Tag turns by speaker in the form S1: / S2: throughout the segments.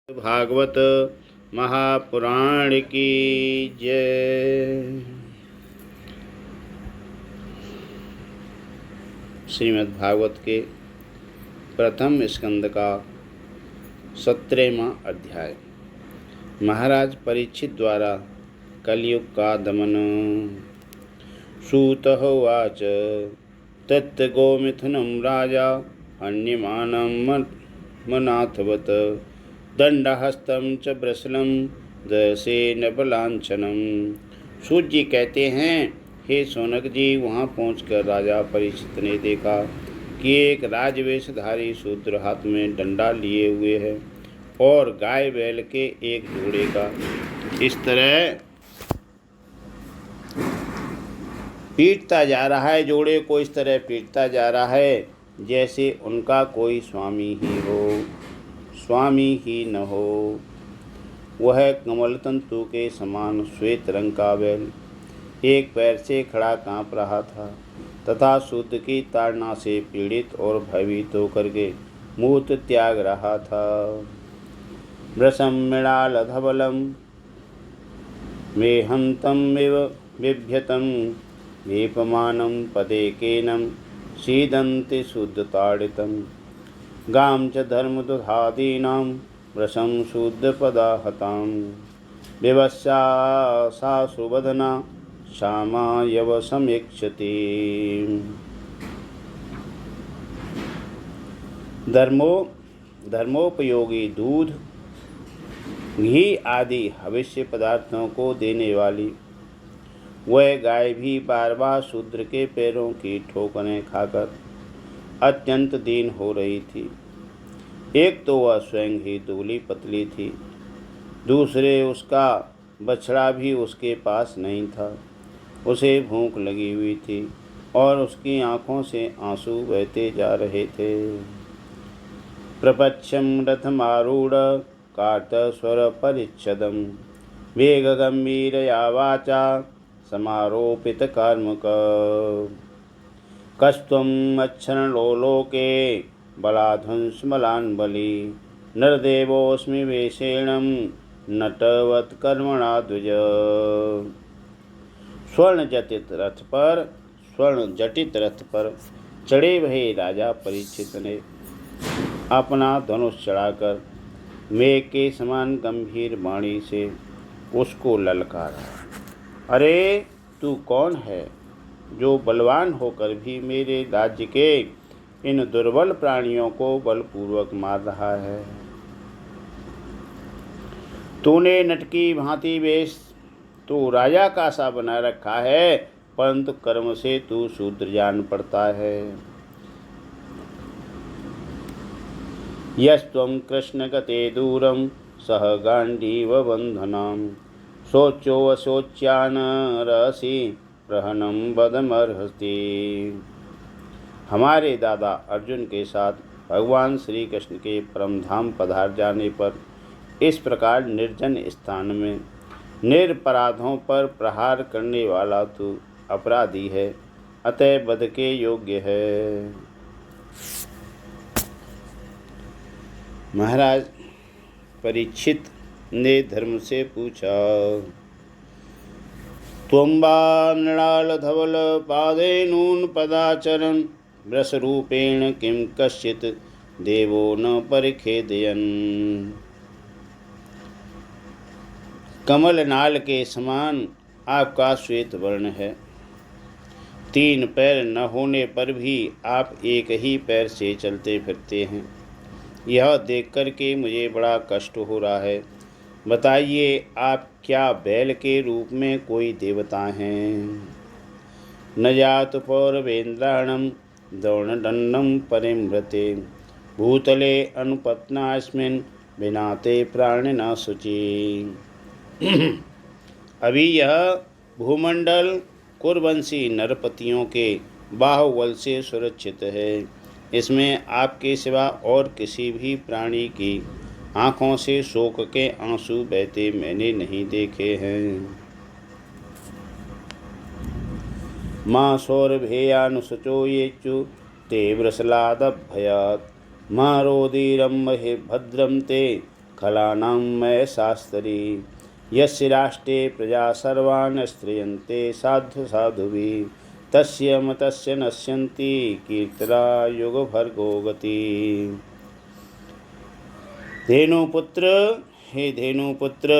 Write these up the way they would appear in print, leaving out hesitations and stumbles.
S1: भागवत महापुराण की जय। श्रीमद् भागवत के प्रथम स्कंद का 17वां अध्याय। महाराज परीक्षित द्वारा कलयुग का दमन। सूत उवाच तत्गोमिथुनं राजा हन्यमानं मनाथवत् दंडहस्तं च ब्रसलं दशेन बलांछनम। सूत जी कहते हैं, हे सोनक जी, वहाँ पहुँचकर राजा परीक्षित ने देखा कि एक राजवेशधारी शूद्र हाथ में डंडा लिए हुए है और गाय बैल के एक जोड़े का इस तरह पीटता जा रहा है, जोड़े को इस तरह पीटता जा रहा है जैसे उनका कोई स्वामी ही हो, स्वामी ही न हो। वह कमल तंतु के समान श्वेत रंग का बैल एक पैर से खड़ा काँप रहा था तथा शुद्ध की ताड़ना से पीड़ित और भयभीत होकर के मूत त्याग रहा था। वृषं मृणाल धवलम मेहंतमिव बिभ्यतं वेपमानं पदेकेनं सीदन्ति शुद्धताडितं गां च धर्मदुहादीनां वृषं शुद्धपदाहतां विवस्या सा सुवदना श्यामा यव समीक्षति। धर्मोपयोगी दूध, घी आदि हविष्य पदार्थों को देने वाली वह गाय भी बार बार शूद्र के पैरों की ठोकरें खाकर अत्यंत दीन हो रही थी। एक तो वह स्वयं ही दुबली पतली थी, दूसरे उसका बछड़ा भी उसके पास नहीं था। उसे भूख लगी हुई थी और उसकी आँखों से आंसू बहते जा रहे थे। प्रपच्छं रथमारूढ़ कार्तस्वर परिच्छदं वेग गंभीरया वाचा समारोपित कर्मक कस्त्वम् अच्छरणलोके बलाध्वंसमलान् बली नरदेवोऽस्मि वेषेणं नटवत्कर्मणा द्विज। स्वर्ण जटित रथ पर चढ़े हुए राजा परीक्षित ने अपना धनुष चढ़ाकर मेघ के समान गंभीर वाणी से उसको ललकारा। अरे तू कौन है जो बलवान होकर भी मेरे राज्य के इन दुर्बल प्राणियों को बलपूर्वक मार रहा है? तूने नटकी भांति वेश तू राजा का सा बना रखा है, परंतु कर्म से तू शूद्र जान पड़ता है। यस्त्वं कृष्ण गते दूरं सह गांडीव बंधनाम शोच्योऽशोच्यान रहसि प्रहनं बदमर्हसि। हमारे दादा अर्जुन के साथ भगवान श्री कृष्ण के परम धाम पधार जाने पर इस प्रकार निर्जन स्थान में निरपराधों पर प्रहार करने वाला तू अपराधी है, अतः वध के योग्य है। महाराज परीक्षित ने धर्म से पूछा, त्वं वा मृणाल धवल पादेनून पदाचरन् वृषरूपेण किं कश्चित् देवो न परिखेदयन्। कमल नाल के समान आपका श्वेत वर्ण है, 3 पैर न होने पर भी आप एक ही पैर से चलते फिरते हैं। यह देख कर के मुझे बड़ा कष्ट हो रहा है। बताइए, आप क्या बैल के रूप में कोई देवता हैं? न जातु पौरवेन्द्राणं द्रोणदंडं परिमृते भूतले अनुपत्नास्मिन् विनाते प्राणिना शुचि। अभी यह भूमंडल कुरवंशी नरपतियों के बाहुबल से सुरक्षित है। इसमें आपके सिवा और किसी भी प्राणी की आँखों से शोक के आंसू बहते मैंने नहीं देखे हैं। माँ सौरभेयानुशचो येचु ते वृषलादभयात् माँ रोदीरम महे भद्रम ते खलानां मय शास्त्री यस्य राष्ट्रे प्रजा सर्वान् स्त्रियन्ते साधु साधुभिः तस्य मतस्य नश्यन्ति कीर्तरा युगभर्गो गति। धेनुपुत्र, हे धेनुपुत्र,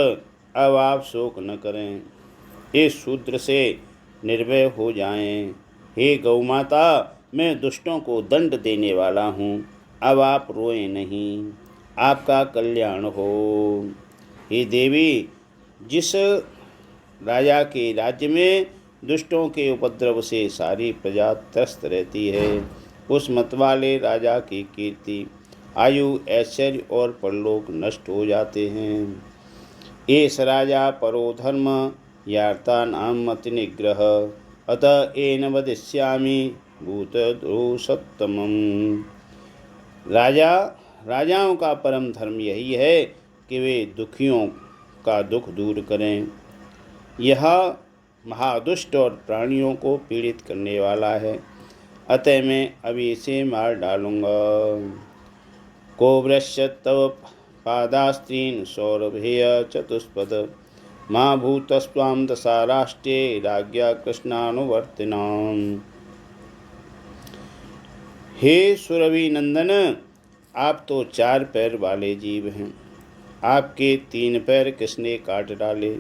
S1: अब आप शोक न करें, इस शूद्र से निर्भय हो जाएं। हे गौमाता, मैं दुष्टों को दंड देने वाला हूँ, अब आप रोएं नहीं, आपका कल्याण हो। हे देवी, जिस राजा के राज्य में दुष्टों के उपद्रव से सारी प्रजा त्रस्त रहती है, उस मतवाले राजा की कीर्ति, आयु, ऐश्वर्य और परलोक नष्ट हो जाते हैं। एष राजा परो धर्म यार्तानां मति निग्रह अतः एन वदिष्यामि भूतदोषोत्तमम्। राजाओं का परम धर्म यही है कि वे दुखियों का दुख दूर करें। यह महादुष्ट और प्राणियों को पीड़ित करने वाला है, अतः मैं अभी इसे मार डालूँगा। को वृश्य तव पादास्त्रीन् सौरभेय चतुष्पद माँ भूतस्त्वां दशा राष्ट्रे राज्ञा कृष्णानुवर्तिनाम्। हे सुरभि नंदन, आप तो 4 पैर वाले जीव हैं, आपके 3 पैर किसने काट डाले।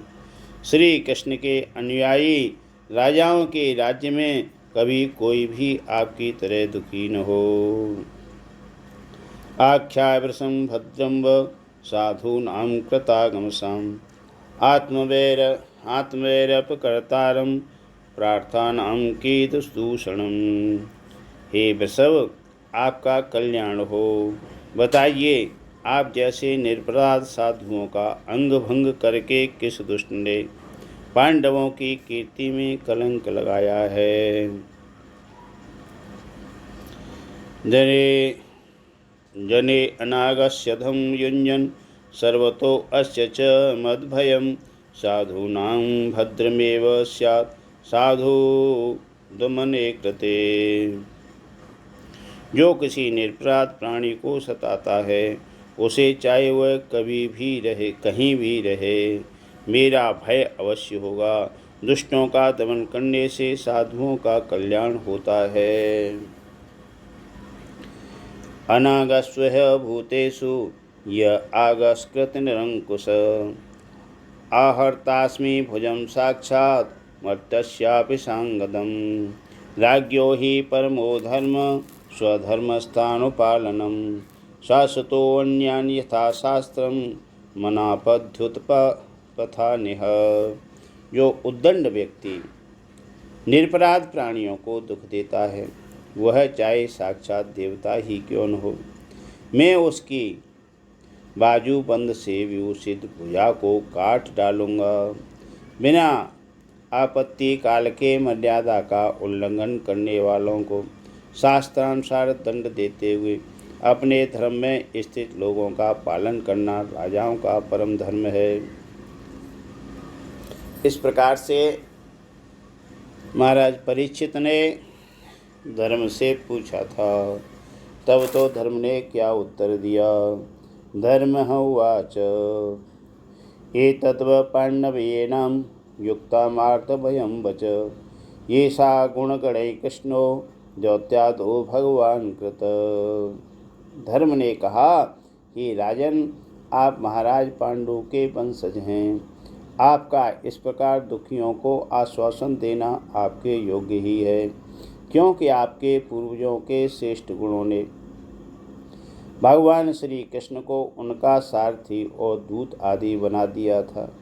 S1: श्री कृष्ण के अनुयायी राजाओं के राज्य में कभी कोई भी आपकी तरह दुखी न हो। आख्यावृषं भद्रं व साधूनां कृतागमसाम् आत्मवैरपकर्तारं प्रार्थनां कीदूषणम्। हे वृषभ, आपका कल्याण हो। बताइए, आप जैसे निरपराध साधुओं का अंग भंग करके किस दुष्ट ने पांडवों की कीर्ति में कलंक लगाया है। जने अनागस्यधम युञ्जन सर्वतो अस्य च मद्भयं साधूनां भद्रमेव स्यात् साधु दमने कृते। जो किसी निरपराध प्राणी को सताता है, उसे चाहे वह कभी भी रहे, कहीं भी रहे, मेरा भय अवश्य होगा। दुष्टों का दमन करने से साधुओं का कल्याण होता है। अनागस्वः भूतेषु य आगस्कृत निरंकुश आहर्तास्मि भुजं साक्षात् मर्त्यस्यापि सांगदम्। राज्ञो हि परमो धर्म स्वधर्मस्थानुपालनं शाश्वतोऽन्यान् यथा शास्त्रं मनापद्युत्पथानिह। जो उद्दंड व्यक्ति निरपराध प्राणियों को दुख देता है, वह चाहे साक्षात देवता ही क्यों न हो, मैं उसकी बाजूबंद से विभूषित भुजा को काट डालूँगा। बिना आपत्ति काल के मर्यादा का उल्लंघन करने वालों को शास्त्रानुसार दंड देते हुए अपने धर्म में स्थित लोगों का पालन करना राजाओं का परम धर्म है। इस प्रकार से महाराज परीक्षित ने धर्म से पूछा था। तब तो धर्म ने क्या उत्तर दिया। धर्म उवाच एतद्व पाण्डवेनां युक्तामार्तभयं वच येषा गुणगणैः कृष्णो द्योत्यादो भगवान कृत। धर्म ने कहा कि राजन, आप महाराज पांडु के वंशज हैं, आपका इस प्रकार दुखियों को आश्वासन देना आपके योग्य ही है, क्योंकि आपके पूर्वजों के श्रेष्ठ गुणों ने भगवान श्री कृष्ण को उनका सारथी और दूत आदि बना दिया था।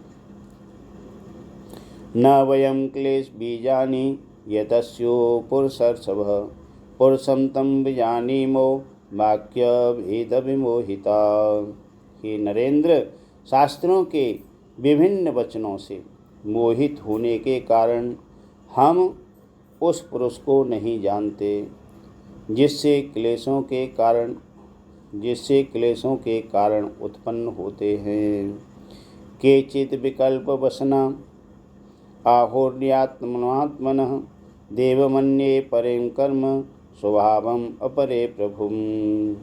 S1: न वयं क्लेश बीजानि यतस्यो पुरुषर्षभः पुरुषं तं विजानीमो वाक्य भेद विमोहिता। हे नरेंद्र, शास्त्रों के विभिन्न वचनों से मोहित होने के कारण हम उस पुरुष को नहीं जानते जिससे क्लेशों के कारण उत्पन्न होते हैं। केचित् विकल्प वसना आहोर्यात्मनात्मनः देवमन्ये परें कर्म स्वभावम् अपरे प्रभुम्।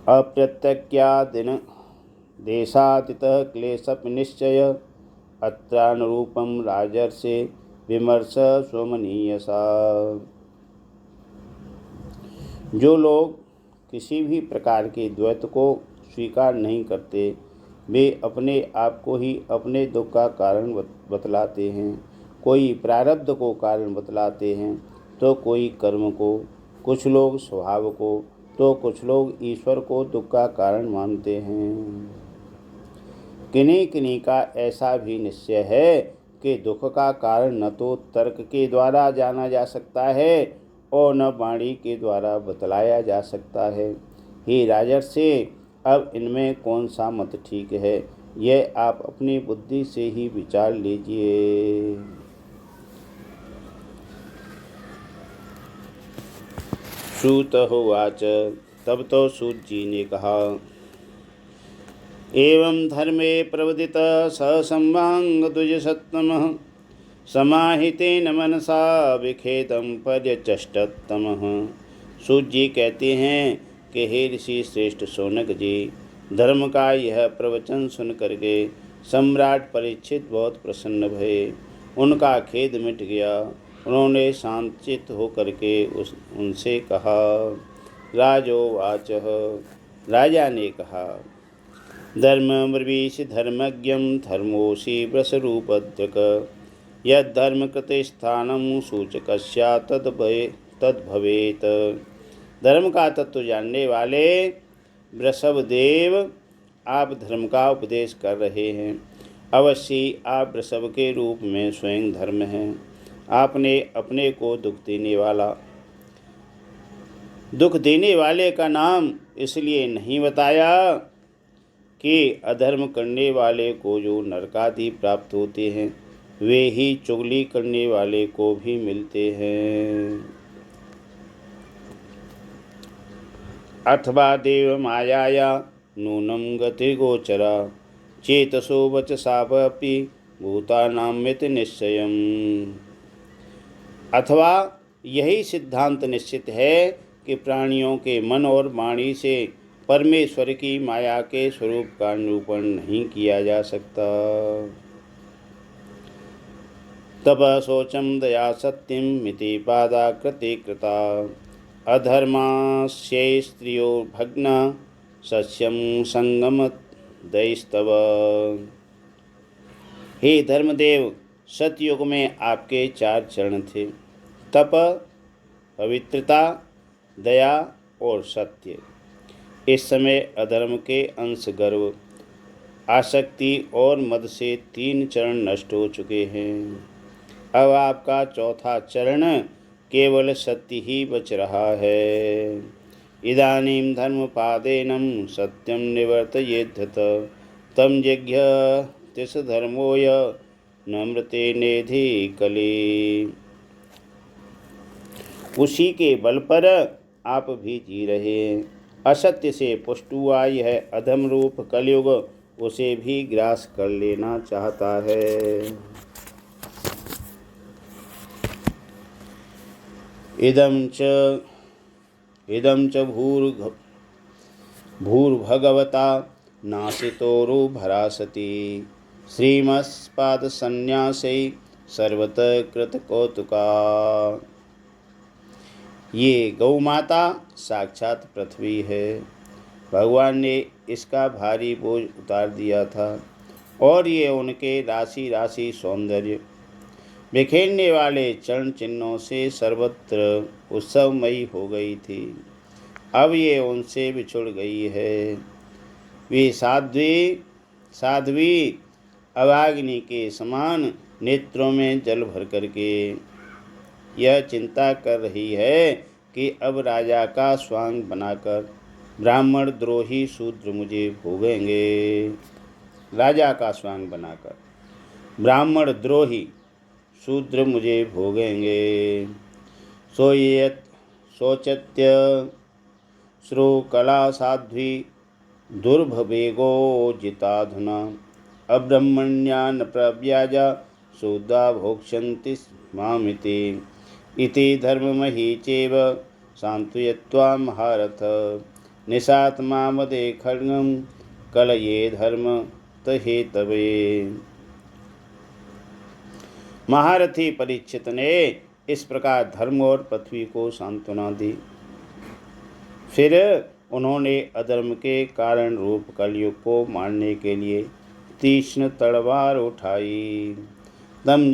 S1: अप्रत्यक्यादिन देशातितः क्लेशपि निश्चय अत्रानुरूपम राजर्षे विमर्श स्वमनीयसा। जो लोग किसी भी प्रकार के द्वैत को स्वीकार नहीं करते, वे अपने आप को ही अपने दुख का कारण बतलाते हैं। कोई प्रारब्ध को कारण बतलाते हैं, तो कोई कर्म को, कुछ लोग स्वभाव को, तो कुछ लोग ईश्वर को दुख का कारण मानते हैं। किन्हीं किन्हीं का ऐसा भी निश्चय है कि दुख का कारण न तो तर्क के द्वारा जाना जा सकता है और न वाणी के द्वारा बतलाया जा सकता है। हे राजर्षि, अब इनमें कौन सा मत ठीक है, यह आप अपनी बुद्धि से ही विचार लीजिए। सूत होवाच। तब तो सूत जी ने कहा, एवं धर्मे प्रवदित ससंवांग द्विजसत्तमः समाहितेन मनसा विखेदम पर्यचष्टतमः। सूत जी कहते हैं कि हे ऋषि श्रेष्ठ शौनक जी, धर्म का यह प्रवचन सुन करके सम्राट परीक्षित बहुत प्रसन्न भये। उनका खेद मिट गया। उन्होंने शांतचित्त होकर के उनसे कहा। राजोवाच। राजा ने कहा, धर्मब्रवीषि धर्मज्ञं धर्मोऽसि वृषरूपधृक् यद्धर्मकृतस्थानं सूचकस्या तद्भवेत्। धर्म का तत्व जानने वाले वृषभदेव, आप धर्म का उपदेश कर रहे हैं। अवश्य आप वृषभ के रूप में स्वयं धर्म हैं। आपने अपने को दुख देने वाले का नाम इसलिए नहीं बताया कि अधर्म करने वाले को जो नरकादि प्राप्त होते हैं, वे ही चुगली करने वाले को भी मिलते हैं। अथवा देव मायाया नूनम गतिगोचरा चेतसो वचसापि भूतानामित निश्चयम्। अथवा यही सिद्धांत निश्चित है कि प्राणियों के मन और वाणी से परमेश्वर की माया के स्वरूप का निरूपण नहीं किया जा सकता। तप शौचम दया सत्यम मिति पादाकृते कृता अधर्मास्यै स्त्रियो भग्न सस्यम संगम दयस्तव। हे धर्मदेव, सतयुग में आपके 4 चरण थे, तप, पवित्रता, दया और सत्य। इस समय अधर्म के अंश गर्व, आसक्ति और मद से 3 चरण नष्ट हो चुके हैं। अब आपका 4था चरण केवल सत्य ही बच रहा है। इदानीं धर्मपादेनं सत्यं निवर्तयेद्धत तं जिघ्यतिस धर्मोय नम्रते नेधि कली। उसी के बल पर आप भी जी रहे हैं। असत्य से पुष्ट हुआ यह अधम रूप कलयुग उसे भी ग्रास कर लेना चाहता है। इदं च भूर्भगवता नासितोरुभरासति श्रीमत्पादसन्न्यासै सर्वतः कृतकौतुका। ये गौ माता साक्षात पृथ्वी है। भगवान ने इसका भारी बोझ उतार दिया था और ये उनके राशि राशि सौंदर्य बिखेरने वाले चरण चिन्हों से सर्वत्र उत्सवमयी हो गई थी। अब ये उनसे बिछुड़ गई है। वे साध्वी अभागिनी के समान नेत्रों में जल भर करके यह चिंता कर रही है कि अब राजा का स्वांग बनाकर ब्राह्मण द्रोही शूद्र मुझे भोगेंगे। राजा का स्वांग बनाकर ब्राह्मण द्रोही शूद्र मुझे भोगेंगे। शोचत्य श्रुकला साध्वी दुर्भवेगो जिताधुना अब्रह्मण्यान प्रव्याजा शूद्रा भोक्ष्यन्ति मामिति इति धर्ममही चैव सांत्वयित्वा महारथ निशात मामदे खड्गम कलये धर्म तहे तवे। महारथी परीक्षित ने इस प्रकार धर्म और पृथ्वी को सांत्वना दी। फिर उन्होंने अधर्म के कारण रूप कलयुग को मारने के लिए तीक्ष्ण तलवार उठाई। तम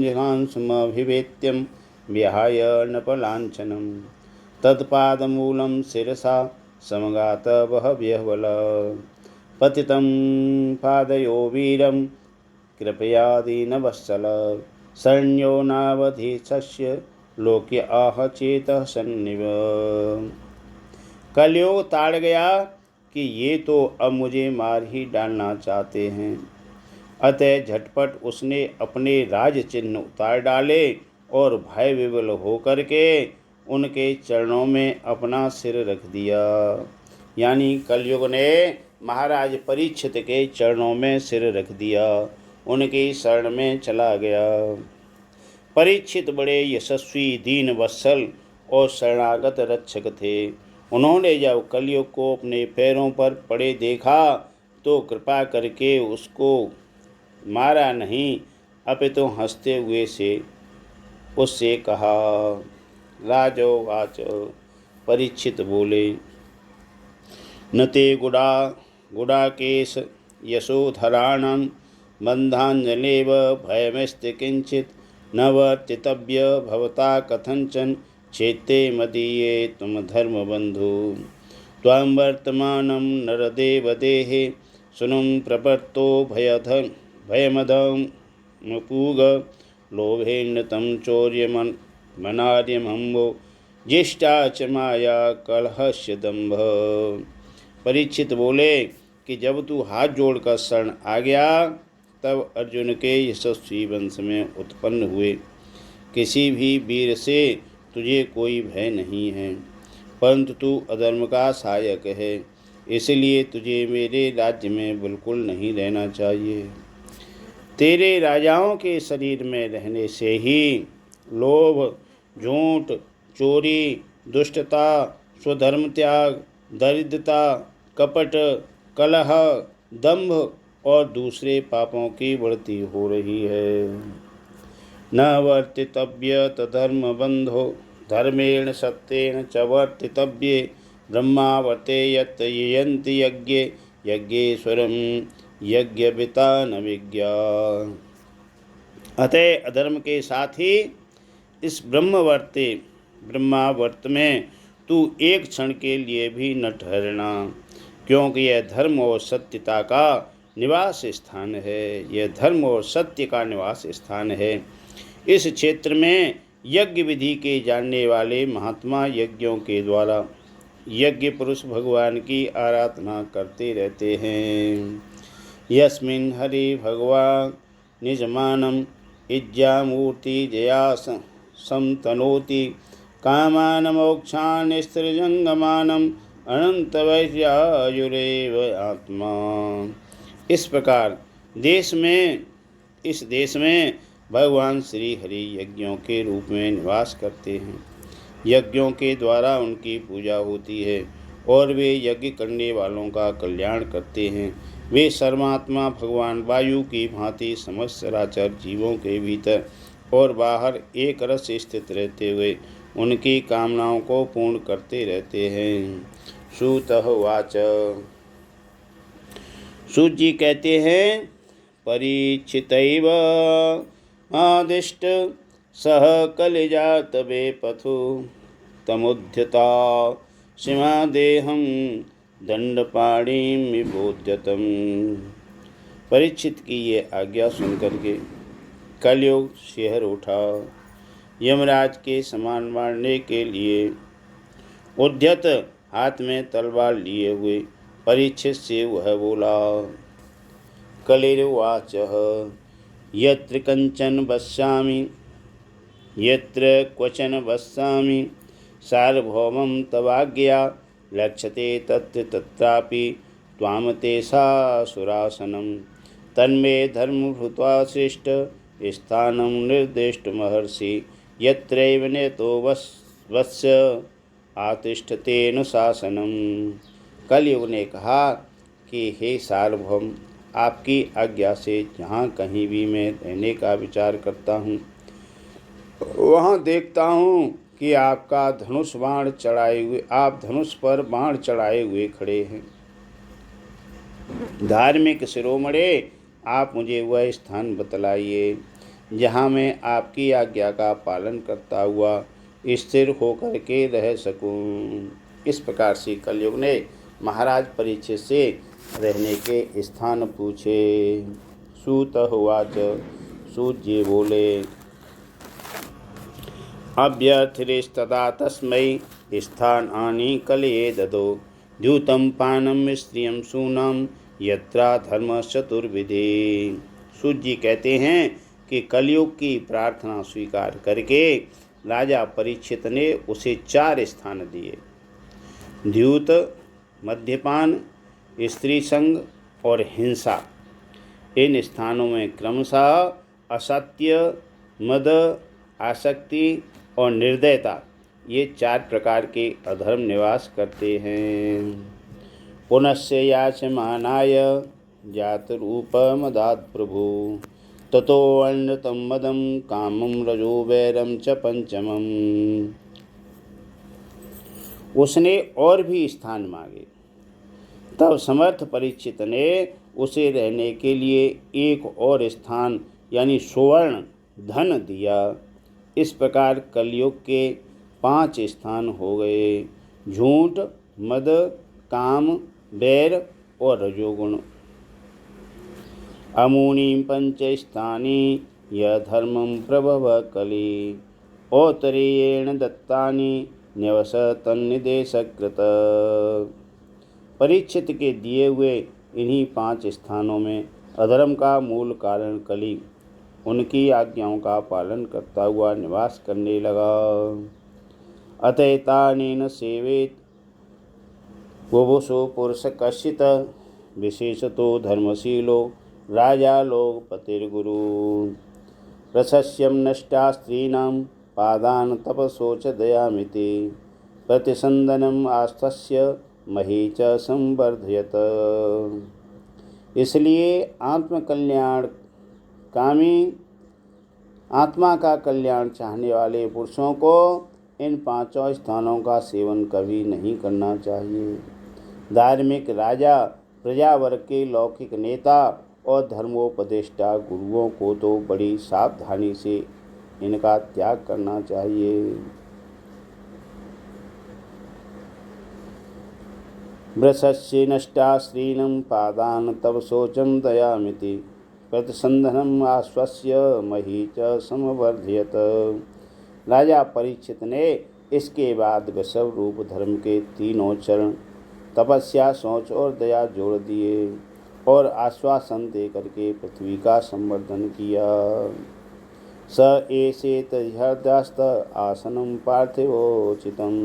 S1: जिघांसुमभिवेत्यम विहाय नपलांछनम तत्पादमूलं शिरसा समगात बहव्यबल। पतितं पादयो वीरं कृपया दीनवत्सल शरण्यो नावधीतस्य लोके आह चेतः सन्निव। कलयुग ताड़ गया कि ये तो अब मुझे मार ही डालना चाहते हैं। अतः झटपट उसने अपने राज चिन्ह उतार डाले और भय विवल होकर के उनके चरणों में अपना सिर रख दिया। यानी कलयुग ने महाराज परीक्षित के चरणों में सिर रख दिया, उनकी शरण में चला गया। परीक्षित बड़े यशस्वी, दीन वत्सल और शरणागत रक्षक थे। उन्होंने जब कलयुग को अपने पैरों पर पड़े देखा तो कृपा करके उसको मारा नहीं, अपितु हंसते हुए से उससे कहा। राजोवाच, परीक्षित बोले, न ते गुडाकेश यशोधराणां बन्धाञ्जलेव भयमस्ति किंचित् न वर्तितव्य भवता कथंचन चेते मदीये तुम धर्मबन्धु। त्वं वर्तमानं नरदेवदेहे सुनुं प्रपत्तो भयमदमुपूग लोभेन तं चौर्यमनार्यमम्बो ज्येष्ठा च माया कलहस्य दम्भ। परीक्षित बोले कि जब तू हाथ जोड़कर शरण आ गया तब अर्जुन के यशस्वी वंश में उत्पन्न हुए किसी भी वीर से तुझे कोई भय नहीं है, परंतु तू अधर्म का सहायक है, इसलिए तुझे मेरे राज्य में बिल्कुल नहीं रहना चाहिए। तेरे राजाओं के शरीर में रहने से ही लोभ, झूठ, चोरी, दुष्टता, स्वधर्म त्याग, दरिद्रता, कपट, कलह, दंभ और दूसरे पापों की बढ़ती हो रही है। न वर्तितव्य तधर्मबन्धो धर्मेण सत्येन च वर्तितव्ये ब्रह्मावर्तेयत ययन्ति यज्ञे यज्ञेश्वरं यज्ञविता न विज्ञा। अतः अधर्म के साथ ही इस ब्रह्मावर्त में तू एक क्षण के लिए भी न ठहरना, क्योंकि यह धर्म और सत्यता का निवास स्थान है। यह धर्म और सत्य का निवास स्थान है। इस क्षेत्र में यज्ञ विधि के जानने वाले महात्मा यज्ञों के द्वारा यज्ञ पुरुष भगवान की आराधना करते रहते हैं। यस्मिन् हरि भगवान निजमानम इज्जामूर्ति जया समतनोति कामान मोक्षान् स्त्रीजंगमानम अनंत वैर्यायुरेव आत्मा। इस प्रकार इस देश में भगवान श्री हरि यज्ञों के रूप में निवास करते हैं। यज्ञों के द्वारा उनकी पूजा होती है और वे यज्ञ करने वालों का कल्याण करते हैं। वे सर्वात्मा भगवान वायु की भांति समस्त चराचर जीवों के भीतर और बाहर एक रस स्थित रहते हुए उनकी कामनाओं को पूर्ण करते रहते हैं। सूतः उवाच, सूत जी कहते हैं, परीक्षितैव आदिष्ट सह कलिजात वे पथु तमुद्यता सीमादेहं दंडपाणिं विबोध्यतम्। परीक्षित की ये आज्ञा सुनकर के कलयुग शिहर उठा। यमराज के समान मारने के लिए उद्यत हाथ में तलवार लिए हुए परीक्षित से वह बोला। कलिरुवाच, यत्र कंचन वस्यामि यत्र क्वचन वस्यामि सार्वभौमं तवाज्ञया लक्ष्यते तत्र तत्रापि त्वां तेषासुरासनं तन्मे धर्मभूत्वा सृष्ट स्थानं निर्दिष्टमहर्षि यत्रैव नेतो वस्य आतिष्ठतेन शासनम। कलयुग ने कहा कि हे सार्वभौम, आपकी आज्ञा से जहाँ कहीं भी मैं रहने का विचार करता हूँ, वहाँ देखता हूँ कि आपका धनुष बाण चढ़ाए हुए, आप धनुष पर बाण चढ़ाए हुए खड़े हैं। धार्मिक शिरोमणे, आप मुझे वह स्थान बतलाइए जहाँ मैं आपकी आज्ञा का पालन करता हुआ स्थिर होकर के रह सकूं। इस प्रकार से कलयुग ने महाराज परीक्षित से रहने के स्थान पूछे। सूत उवाच, सूत जी बोले, अभ्यर्थिस्तदा तस्मै स्थानानि कलये ददो, द्यूतं पानं स्त्रियं सूनं यत्रा धर्मश्चतुर्विधि। सूत जी कहते हैं कि कलयुग की प्रार्थना स्वीकार करके राजा परीक्षित ने उसे 4 स्थान दिए। द्यूत, मद्यपान, स्त्री संग और हिंसा। इन स्थानों में क्रमशः असत्य, मद, आसक्ति और निर्दयता, ये 4 प्रकार के अधर्म निवास करते हैं। पुनस्य याचमानाय जातरूपमदात् प्रभु, ततोऽन्यतं मदं कामं रजो वैरं च पंचमम्। उसने और भी स्थान मांगे। तब समर्थ परीक्षित ने उसे रहने के लिए एक और स्थान यानी सुवर्ण धन दिया। इस प्रकार कलयुग के 5 स्थान हो गए: झूठ, मद, काम, बैर और रजोगुण। अमूनि पंचस्थानि यधर्मं प्रभव कलि, औत्तरेयेण दत्तानि न्यवस तन्निदेशकृत। परीक्षित के दिए हुए इन्हीं 5 स्थानों में अधर्म का मूल कारण कलि उनकी आज्ञाओं का पालन करता हुआ निवास करने लगा। अतएतानेन सेवेत बुभुषो पुरुष कश्चित्, विशेषतो धर्मशीलो राजा लोकपतिर्गुरु। प्रशस्यं नष्टा स्त्रीणां पादान् तपसोच दयामिति, प्रतिसंदनम् आस्तस्य मही च संवर्धयत। इसलिए आत्मकल्याण कामी, आत्मा का कल्याण चाहने वाले पुरुषों को इन 5 स्थानों का सेवन कभी नहीं करना चाहिए। धार्मिक राजा, प्रजावर्ग के लौकिक नेता और धर्मोपदेष्टा गुरुओं को तो बड़ी सावधानी से इनका त्याग करना चाहिए। वृषस्य नष्टा स्त्रीणं पादान् तव शोचं दयामिति, प्रतिसंधनम् आश्वस्य मही च समवर्धयत। राजा परीक्षित ने इसके बाद वृषभ रूप धर्म के 3 चरण तपस्या, शौच और दया जोड़ दिए और आश्वासन दे करके पृथ्वी का संवर्धन किया। स एषेत हृदयस्थ आसनं पार्थिवोचितं,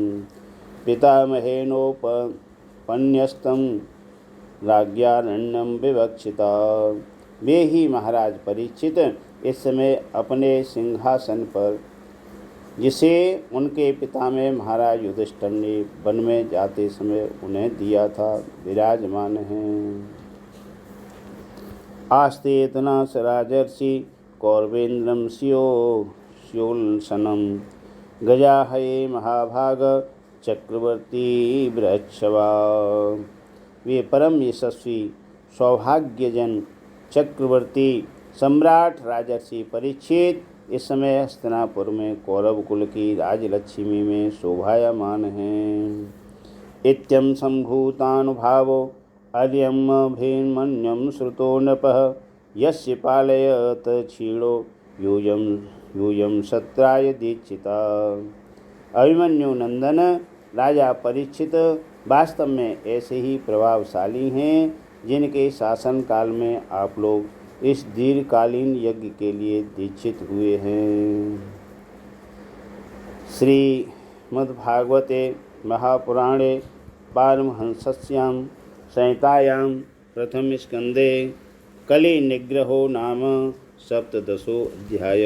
S1: पितामहेनोपन्यस्तं राज्ञारण्यं विवक्षिता। वे ही महाराज परीक्षित इस समय अपने सिंहासन पर, जिसे उनके पिता में महाराज युधिष्ठिर ने वन में जाते समय उन्हें दिया था, विराजमान हैं। आस्तेतना स राजर्षि कौरवेन्द्रं स्योल्सनं, गजाहये महाभाग चक्रवर्ती बृहच्छवा। वे परम यशस्वी सौभाग्यजन चक्रवर्ती सम्राट राजर्षि परीक्षित इस समय हस्तिनापुर में कौरव कुल की राजलक्ष्मी में शोभायमान हैं। इत्यं सम्भूतानुभावो अर्यम भेन्मन्यं श्रुतो नृपः, यस्य पालयत क्षीणो यूयं सत्राय दीक्षिता। अभिमन्यु नंदन राजा परीक्षित वास्तव में ऐसे ही प्रभावशाली हैं जिनके शासन काल में आप लोग इस दीर्घकालीन यज्ञ के लिए दीक्षित हुए हैं। श्रीमद्भागवते महापुराणे पारमहंस्यां संहितायां प्रथम स्कंदे कलि निग्रहो नाम 17 अध्याय।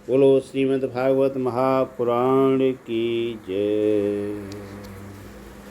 S1: बोलो श्रीमद् भागवत महापुराण की जय।